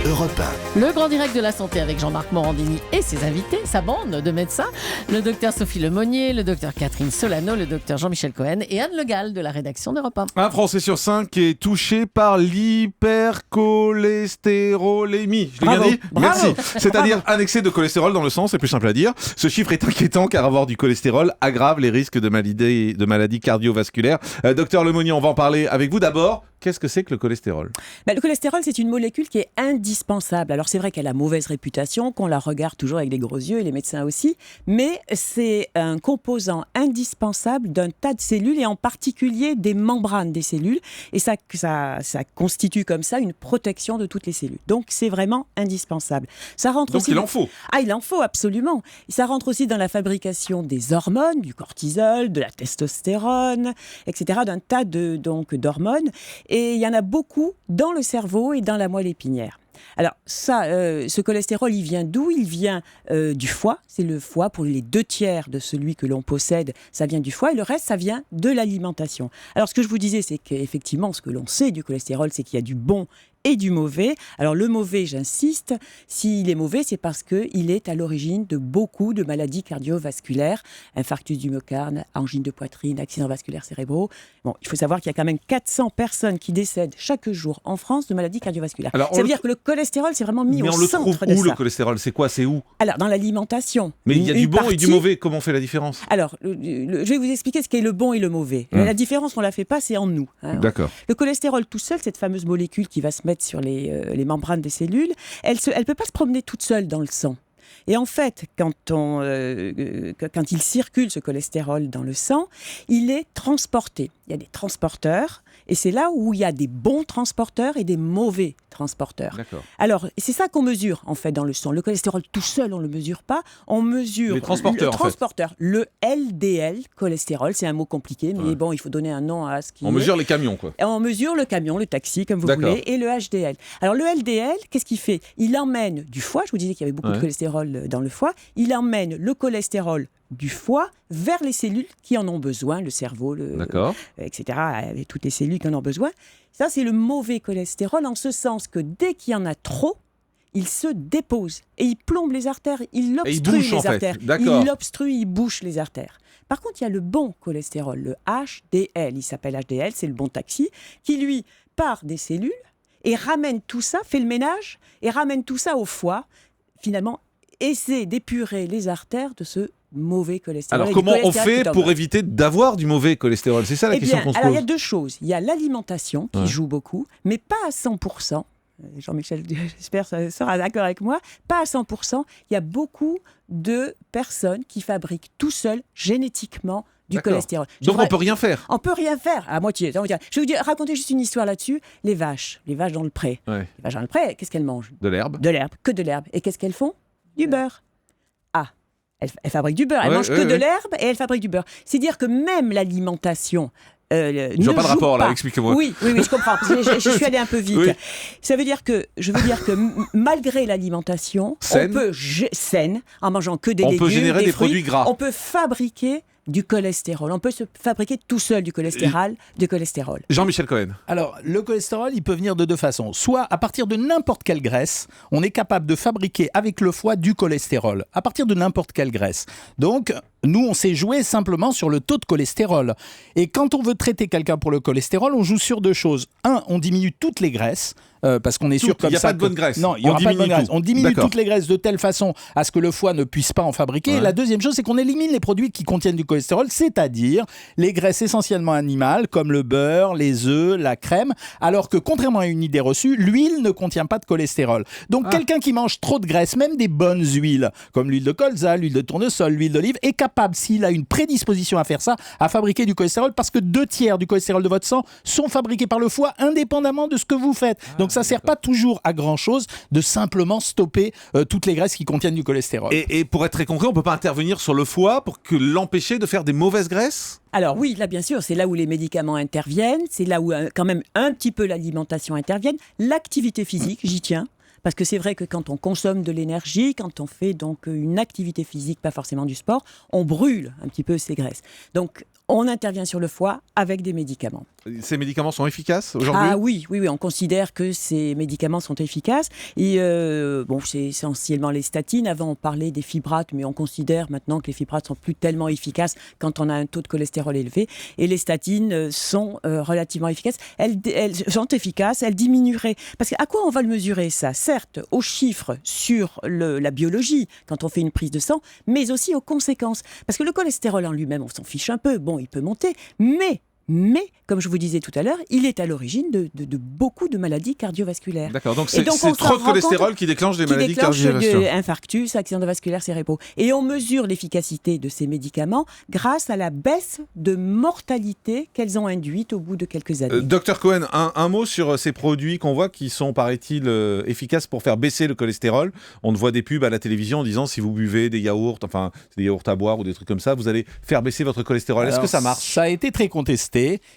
Europe 1. Le grand direct de la santé avec Jean-Marc Morandini et ses invités, sa bande de médecins, le docteur Sophie Lemonnier, le docteur Catherine Solano, le docteur Jean-Michel Cohen et Anne Le Gall de la rédaction d'Europe 1. Un Français sur 5 est touché par l'hypercholestérolémie. Je l'ai bien dit ? Bravo. Merci. C'est-à-dire un excès de cholestérol dans le sang, c'est plus simple à dire. Ce chiffre est inquiétant car avoir du cholestérol aggrave les risques de maladies cardiovasculaires. Docteur Lemonnier, on va en parler avec vous d'abord. Qu'est-ce que c'est que le cholestérol ? Le cholestérol, c'est une molécule qui est indispensable. Alors c'est vrai qu'elle a mauvaise réputation, qu'on la regarde toujours avec des gros yeux, et les médecins aussi, mais c'est un composant indispensable d'un tas de cellules, et en particulier des membranes des cellules, et ça constitue comme ça une protection de toutes les cellules. Donc c'est vraiment indispensable. Ça rentre Donc aussi... il en faut. Ah, il en faut, absolument. Ça rentre aussi dans la fabrication des hormones, du cortisol, de la testostérone, etc., d'un tas d'hormones. Et il y en a beaucoup dans le cerveau et dans la moelle épinière. Alors ça, ce cholestérol, il vient d'où ? Il vient du foie. C'est le foie pour les 2/3 de celui que l'on possède. Ça vient du foie et le reste, ça vient de l'alimentation. Alors ce que je vous disais, c'est qu'effectivement, ce que l'on sait du cholestérol, c'est qu'il y a du bon et du mauvais. Alors le mauvais, j'insiste, s'il est mauvais, c'est parce qu'il est à l'origine de beaucoup de maladies cardiovasculaires, infarctus du myocarde, angine de poitrine, accidents vasculaires cérébraux. Bon, il faut savoir qu'il y a quand même 400 personnes qui décèdent chaque jour en France de maladies cardiovasculaires. Alors, ça veut dire que le cholestérol, c'est vraiment mis mais au on le centre trouve de où ça. le cholestérol ? C'est quoi ? C'est où ? Alors, dans l'alimentation. Mais il y a du bon et du mauvais. Comment on fait la différence ? Alors, je vais vous expliquer ce qu'est le bon et le mauvais. La différence, on ne la fait pas, c'est en nous. D'accord. Le cholestérol tout seul, cette fameuse molécule qui va se mettre sur les membranes des cellules, elle peut pas se promener toute seule dans le sang. Et en fait, quand il circule ce cholestérol dans le sang, il est transporté. Il y a des transporteurs, et c'est là où il y a des bons transporteurs et des mauvais transporteurs. D'accord. Alors, c'est ça qu'on mesure, en fait, dans le sang. Le cholestérol tout seul, on ne le mesure pas. On mesure les transporteurs, le transporteur. Le LDL, cholestérol, c'est un mot compliqué, mais bon, il faut donner un nom à ce qui On mesure les camions, quoi. Et on mesure le camion, le taxi, comme vous voulez, et le HDL. Alors, le LDL, qu'est-ce qu'il fait ? Il emmène du foie, je vous disais qu'il y avait beaucoup de cholestérol dans le foie, il emmène le cholestérol du foie vers les cellules qui en ont besoin, le cerveau, etc., avec toutes les cellules qui en ont besoin. Ça, c'est le mauvais cholestérol, en ce sens que dès qu'il y en a trop, il se dépose et il plombe les artères, il obstrue les artères. Il obstrue, il bouche les artères. Par contre, il y a le bon cholestérol, le HDL, il s'appelle HDL, c'est le bon taxi, qui lui part des cellules et ramène tout ça, fait le ménage, et ramène tout ça au foie, finalement, essaie d'épurer les artères de ce mauvais cholestérol. Alors comment on fait pour éviter d'avoir du mauvais cholestérol ? C'est ça la question qu'on se pose. Alors il y a deux choses. Il y a l'alimentation qui joue beaucoup, mais pas à 100%. Jean-Michel, j'espère sera d'accord avec moi. Pas à 100%. Il y a beaucoup de personnes qui fabriquent tout seuls, génétiquement, du cholestérol. Donc on peut rien faire. On peut rien faire, à moitié. Je vais vous raconter juste une histoire là-dessus. Les vaches dans le pré. Ouais. Les vaches dans le pré, qu'est-ce qu'elles mangent ? De l'herbe. De l'herbe, que de l'herbe. Et qu'est-ce qu'elles font ? Du beurre. Ah, elles fabriquent du beurre. Elles mangent que de l'herbe et elles fabriquent du beurre. C'est dire que même l'alimentation je vois pas de rapport là, expliquez-moi. Oui, je comprends. Parce que je suis allée un peu vite. Oui. Je veux dire que malgré l'alimentation, on peut saine, en mangeant que des légumes, on peut générer des fruits, produits gras. On peut fabriquer du cholestérol. On peut se fabriquer tout seul du cholestérol. Jean-Michel Cohen. Alors, le cholestérol, il peut venir de deux façons. Soit à partir de n'importe quelle graisse, on est capable de fabriquer avec le foie du cholestérol. À partir de n'importe quelle graisse. Donc, nous, on s'est joué simplement sur le taux de cholestérol. Et quand on veut traiter quelqu'un pour le cholestérol, on joue sur deux choses. Un, on diminue toutes les graisses. Parce qu'on est sûr comme ça. Il n'y a pas de bonne graisse. Non, il n'y aura pas de bonne graisse. On diminue toutes les graisses de telle façon à ce que le foie ne puisse pas en fabriquer. Ouais. Et la deuxième chose, c'est qu'on élimine les produits qui contiennent du cholestérol, c'est-à-dire les graisses essentiellement animales, comme le beurre, les œufs, la crème, alors que contrairement à une idée reçue, l'huile ne contient pas de cholestérol. Donc quelqu'un qui mange trop de graisse, même des bonnes huiles, comme l'huile de colza, l'huile de tournesol, l'huile d'olive, est capable, s'il a une prédisposition à faire ça, à fabriquer du cholestérol, parce que 2/3 du cholestérol de votre sang sont fabriqués par le foie, indépendamment de ce que vous faites. Donc ça ne sert pas toujours à grand-chose de simplement stopper toutes les graisses qui contiennent du cholestérol. Et pour être très concret, on ne peut pas intervenir sur le foie pour l'empêcher de faire des mauvaises graisses ? Alors oui, là bien sûr, c'est là où les médicaments interviennent, c'est là où quand même un petit peu l'alimentation intervient, l'activité physique, j'y tiens. Parce que c'est vrai que quand on consomme de l'énergie, quand on fait donc une activité physique, pas forcément du sport, on brûle un petit peu ces graisses. Donc on intervient sur le foie avec des médicaments. Ces médicaments sont efficaces aujourd'hui ? Ah oui, on considère que ces médicaments sont efficaces. Et c'est essentiellement les statines. Avant, on parlait des fibrates, mais on considère maintenant que les fibrates sont plus tellement efficaces quand on a un taux de cholestérol élevé. Et les statines sont relativement efficaces. Elles sont efficaces, elles diminueraient. Parce qu'à quoi on va le mesurer ça ? Certes, aux chiffres sur la biologie, quand on fait une prise de sang, mais aussi aux conséquences. Parce que le cholestérol en lui-même, on s'en fiche un peu. Bon, il peut monter, mais, comme je vous disais tout à l'heure, il est à l'origine de beaucoup de maladies cardiovasculaires. D'accord, donc c'est trop de cholestérol qui déclenche des maladies cardiovasculaires. Infarctus, accidents vasculaires cérébraux. Et on mesure l'efficacité de ces médicaments grâce à la baisse de mortalité qu'elles ont induite au bout de quelques années. Docteur Cohen, un mot sur ces produits qu'on voit qui sont, paraît-il, efficaces pour faire baisser le cholestérol. On voit des pubs à la télévision en disant si vous buvez des yaourts, enfin des yaourts à boire ou des trucs comme ça, vous allez faire baisser votre cholestérol. Est-ce que ça marche ? Ça a été très contesté.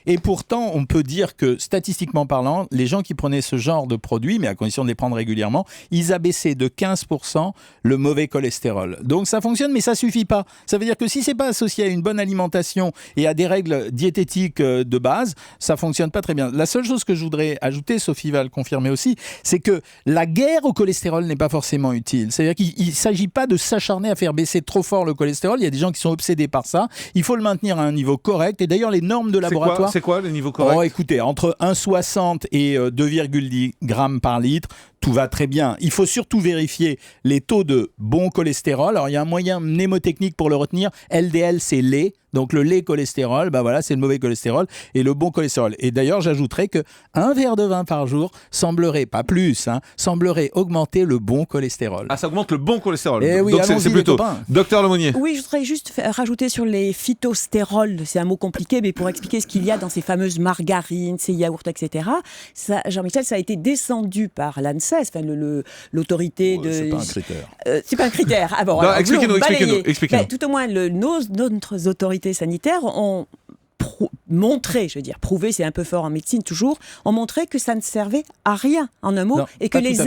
Et pourtant, on peut dire que, statistiquement parlant, les gens qui prenaient ce genre de produits, mais à condition de les prendre régulièrement, ils abaissaient de 15% le mauvais cholestérol. Donc ça fonctionne, mais ça suffit pas. Ça veut dire que si c'est pas associé à une bonne alimentation et à des règles diététiques de base, ça fonctionne pas très bien. La seule chose que je voudrais ajouter, Sophie va le confirmer aussi, c'est que la guerre au cholestérol n'est pas forcément utile. C'est-à-dire qu'il s'agit pas de s'acharner à faire baisser trop fort le cholestérol. Il y a des gens qui sont obsédés par ça. Il faut le maintenir à un niveau correct. Et d'ailleurs, les normes de laboratoire... C'est quoi le niveau correct ? Écoutez, entre 1,60 et 2,10 grammes par litre, tout va très bien. Il faut surtout vérifier les taux de bon cholestérol. Alors, il y a un moyen mnémotechnique pour le retenir. LDL, c'est lait. Donc, le lait cholestérol, c'est le mauvais cholestérol et le bon cholestérol. Et d'ailleurs, j'ajouterais que un verre de vin par jour semblerait, pas plus, semblerait augmenter le bon cholestérol. Ah, ça augmente le bon cholestérol. Oui, donc, c'est plutôt. Docteur Lemonnier. Oui, je voudrais juste rajouter sur les phytostérols. C'est un mot compliqué, mais pour expliquer ce qu'il y a dans ces fameuses margarines, ces yaourts, etc. Ça, Jean-Michel, ça a été descendu par l'ANSES, l'autorité de... C'est pas un critère. C'est pas un critère. Ah bon, expliquez-nous. Tout au moins, nos autorités sanitaires ont prouvé, c'est un peu fort en médecine toujours, ont montré que ça ne servait à rien, en un mot, et que les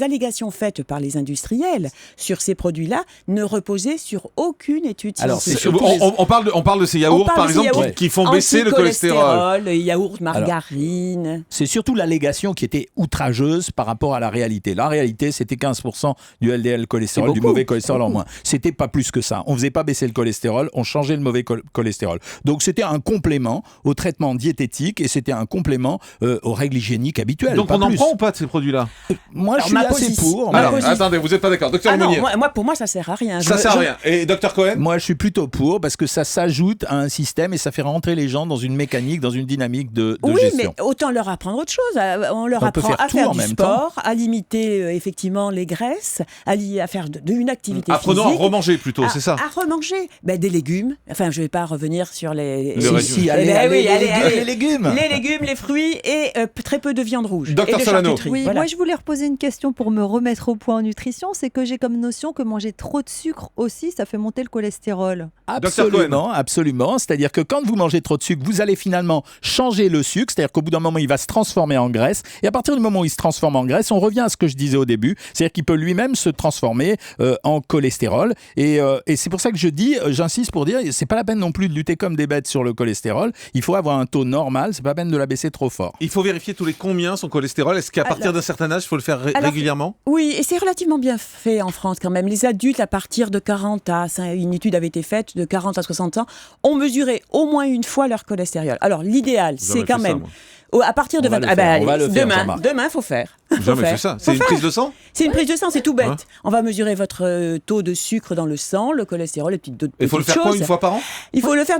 allégations faites par les industriels sur ces produits-là ne reposaient sur aucune étude scientifique. On parle de ces yaourts, par exemple, qui font baisser le cholestérol. Les yaourts, margarine. C'est surtout l'allégation qui était outrageuse par rapport à la réalité. La réalité, c'était 15% du LDL cholestérol, du mauvais cholestérol en moins. C'était pas plus que ça. On faisait pas baisser le cholestérol, on changeait le mauvais cholestérol. Donc c'était un complément au traitement diététique et c'était un complément aux règles hygiéniques habituelles. Donc on en prend ou pas de ces produits-là ? Moi, je suis assez pour. Attendez, vous n'êtes pas d'accord. Docteur Lemonnier. Pour moi, ça sert à rien. Ça sert à rien. Et Docteur Cohen ? Moi, je suis plutôt pour parce que ça s'ajoute à un système et ça fait rentrer les gens dans une mécanique, dans une dynamique de gestion. Oui, mais autant leur apprendre autre chose. On leur apprend à faire du sport, à limiter effectivement les graisses, à faire une activité physique. Apprenons à remanger plutôt, c'est ça ? À remanger. Des légumes. Enfin, je ne vais pas revenir sur les... les légumes. Les légumes, les fruits et très peu de viande rouge. Docteur Solano. Oui, voilà. Moi je voulais reposer une question pour me remettre au point en nutrition, c'est que j'ai comme notion que manger trop de sucre aussi, ça fait monter le cholestérol. Absolument. C'est-à-dire que quand vous mangez trop de sucre, vous allez finalement changer le sucre, c'est-à-dire qu'au bout d'un moment, il va se transformer en graisse. Et à partir du moment où il se transforme en graisse, on revient à ce que je disais au début, c'est-à-dire qu'il peut lui-même se transformer en cholestérol. Et c'est pour ça que j'insiste pour dire, c'est pas la peine non plus de lutter comme des bêtes sur le cholestérol. Il faut avoir un taux normal, c'est pas la peine de la baisser trop fort. Il faut vérifier tous les combien son cholestérol. Est-ce qu'à partir d'un certain âge, il faut le faire régulièrement ? Oui, et c'est relativement bien fait en France quand même. Les adultes, à partir de 40 à... Une étude avait été faite, de 40 à 60 ans, ont mesuré au moins une fois leur cholestérol. Alors l'idéal, c'est quand même... À partir de 20 ans. Demain, il faut faire. Jamais fait ça. C'est une prise de sang ? C'est une prise de sang, c'est tout bête. On va mesurer votre taux de sucre dans le sang, le cholestérol, et d'autres petites choses. Il faut le faire une fois par an ? Il faut le faire,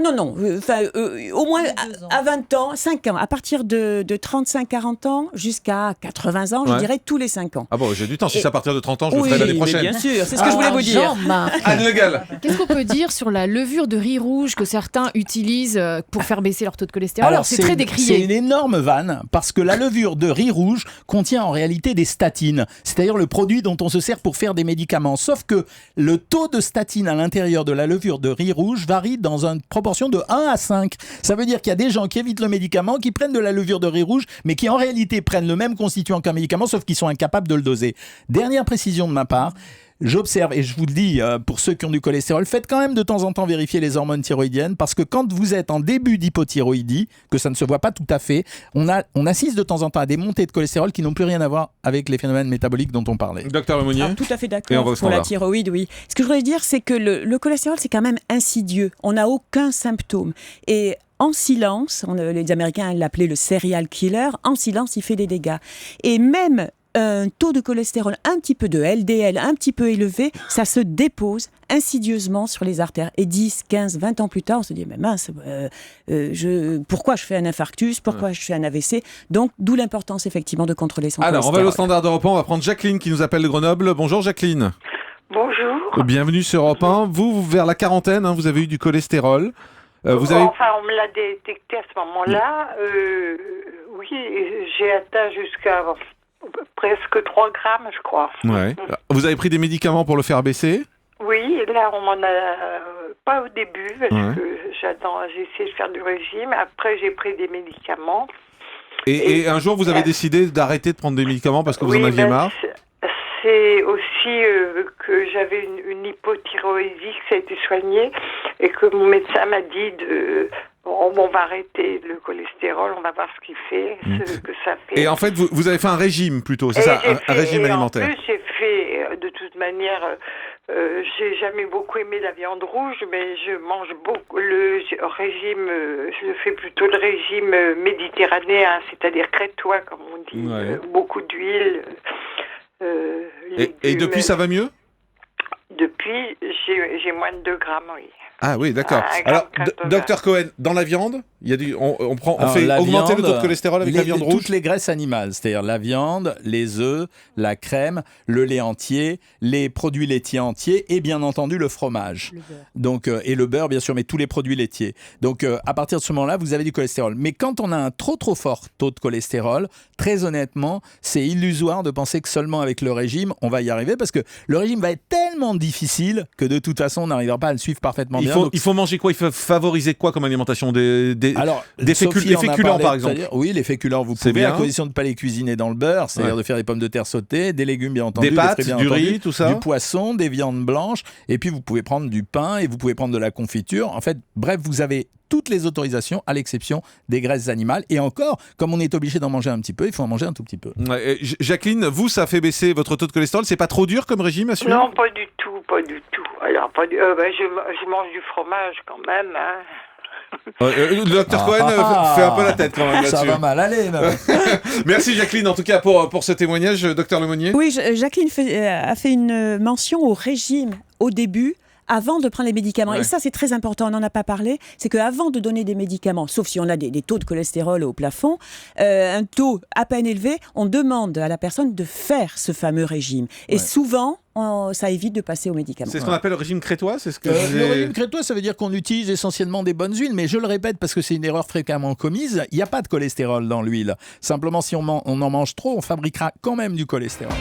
au moins à 20 ans, 5 ans. À partir de 35-40 ans jusqu'à 80 ans, je dirais tous les 5 ans. Ah bon, j'ai du temps. Si c'est à partir de 30 ans, je le ferai l'année prochaine. Bien sûr, c'est ce que je voulais vous dire. Anne Le Gall. Qu'est-ce qu'on peut dire sur la levure de riz rouge que certains utilisent pour faire baisser leur taux de cholestérol ? Alors, c'est très décrié. C'est une énorme vanne parce que la levure de riz rouge contient en réalité des statines, c'est-à-dire le produit dont on se sert pour faire des médicaments. Sauf que le taux de statine à l'intérieur de la levure de riz rouge varie dans une proportion de 1 à 5. Ça veut dire qu'il y a des gens qui évitent le médicament, qui prennent de la levure de riz rouge, mais qui en réalité prennent le même constituant qu'un médicament, sauf qu'ils sont incapables de le doser. Dernière précision de ma part, j'observe, et je vous le dis, pour ceux qui ont du cholestérol, faites quand même de temps en temps vérifier les hormones thyroïdiennes, parce que quand vous êtes en début d'hypothyroïdie, que ça ne se voit pas tout à fait, on assiste de temps en temps à des montées de cholestérol qui n'ont plus rien à voir avec les phénomènes métaboliques dont on parlait. Docteur Lemonnier. Tout à fait Et on va d'accord au pour la standard. thyroïde, oui. Ce que je voudrais dire, c'est que le cholestérol, c'est quand même insidieux. On n'a aucun symptôme. Et en silence, les Américains l'appelaient le serial killer, en silence, il fait des dégâts. Et même un taux de cholestérol, un petit peu de LDL, un petit peu élevé, ça se dépose insidieusement sur les artères. Et 10, 15, 20 ans plus tard, on se dit, mais mince, pourquoi je fais un infarctus, pourquoi je fais un AVC? Donc, d'où l'importance, effectivement, de contrôler son Alors, on va cholestérol. aller au standard d'Europe 1, on va prendre Jacqueline qui nous appelle de Grenoble. Bonjour Jacqueline. Bonjour. Bienvenue sur Europe 1. Vous, vers la quarantaine, hein, vous avez eu du cholestérol. Vous avez... Enfin, on me l'a détecté à ce moment-là. Oui, j'ai atteint jusqu'à presque 3 grammes, je crois. Ouais. Vous avez pris des médicaments pour le faire baisser? Oui, et là, on m'en a pas au début, parce Ouais. que j'ai essayé de faire du régime. Après, j'ai pris des médicaments. Et un jour, vous avez décidé d'arrêter de prendre des médicaments parce que vous en aviez marre? C'est aussi que j'avais une hypothyroïdie, que ça a été soigné, et que mon médecin m'a dit on va arrêter le cholestérol, on va voir ce qu'il fait, ce que ça fait. Et en fait, vous avez fait un régime plutôt, c'est ça, un régime alimentaire. En plus, j'ai fait, de toute manière, j'ai jamais beaucoup aimé la viande rouge, mais je mange beaucoup. Le régime, je fais plutôt le régime méditerranéen, c'est-à-dire crétois, comme on dit, Ouais. beaucoup d'huile. Et depuis, ça va mieux? Depuis, j'ai moins de 2 grammes, oui. Ah oui, d'accord. Ah, Alors, gramme 80. docteur Cohen, dans la viande, il y a on Alors, fait la augmenter le viande, taux de cholestérol avec la viande rouge? Toutes les graisses animales, c'est-à-dire la viande, les œufs, la crème, le lait entier, les produits laitiers entiers et bien entendu le fromage. Donc, et le beurre, bien sûr, mais tous les produits laitiers. Donc, à partir de ce moment-là, vous avez du cholestérol. Mais quand on a un trop fort taux de cholestérol, très honnêtement, c'est illusoire de penser que seulement avec le régime, on va y arriver parce que le régime va être tellement difficile que de toute façon, on n'arrivera pas à le suivre parfaitement bien. Il faut manger quoi? Il faut favoriser quoi comme alimentation? Alors, les féculents, par exemple. Oui, les féculents, vous C'est pouvez, bien. à condition de ne pas les cuisiner dans le beurre, c'est-à-dire Ouais. de faire des pommes de terre sautées, des légumes bien entendu, Des pâtes, fruits, bien du entendu, riz, tout ça? du poisson, des viandes blanches, et puis vous pouvez prendre du pain et vous pouvez prendre de la confiture. En fait, bref, vous avez toutes les autorisations à l'exception des graisses animales. Et encore, comme on est obligé d'en manger un petit peu, il faut en manger un tout petit peu. Ouais, et Jacqueline, vous, ça fait baisser votre taux de cholestérol? C'est pas trop dur comme régime à suivre? Non, pas du tout, pas du tout. Alors, je mange du fromage quand même, hein. Le docteur Cohen fait un peu la tête quand même Ça là-dessus. va mal aller. Merci Jacqueline, en tout cas pour ce témoignage, docteur Lemonnier. Oui, Jacqueline a fait une mention au régime au début, avant de prendre les médicaments. Ouais. Et ça, c'est très important, on n'en a pas parlé, c'est qu'avant de donner des médicaments, sauf si on a des taux de cholestérol au plafond, un taux à peine élevé, on demande à la personne de faire ce fameux régime. Et souvent, ça évite de passer aux médicaments. C'est ce qu'on appelle le régime crétois, c'est ce que Le régime crétois, ça veut dire qu'on utilise essentiellement des bonnes huiles, mais je le répète parce que c'est une erreur fréquemment commise, il n'y a pas de cholestérol dans l'huile. Simplement, si on en mange trop, on fabriquera quand même du cholestérol.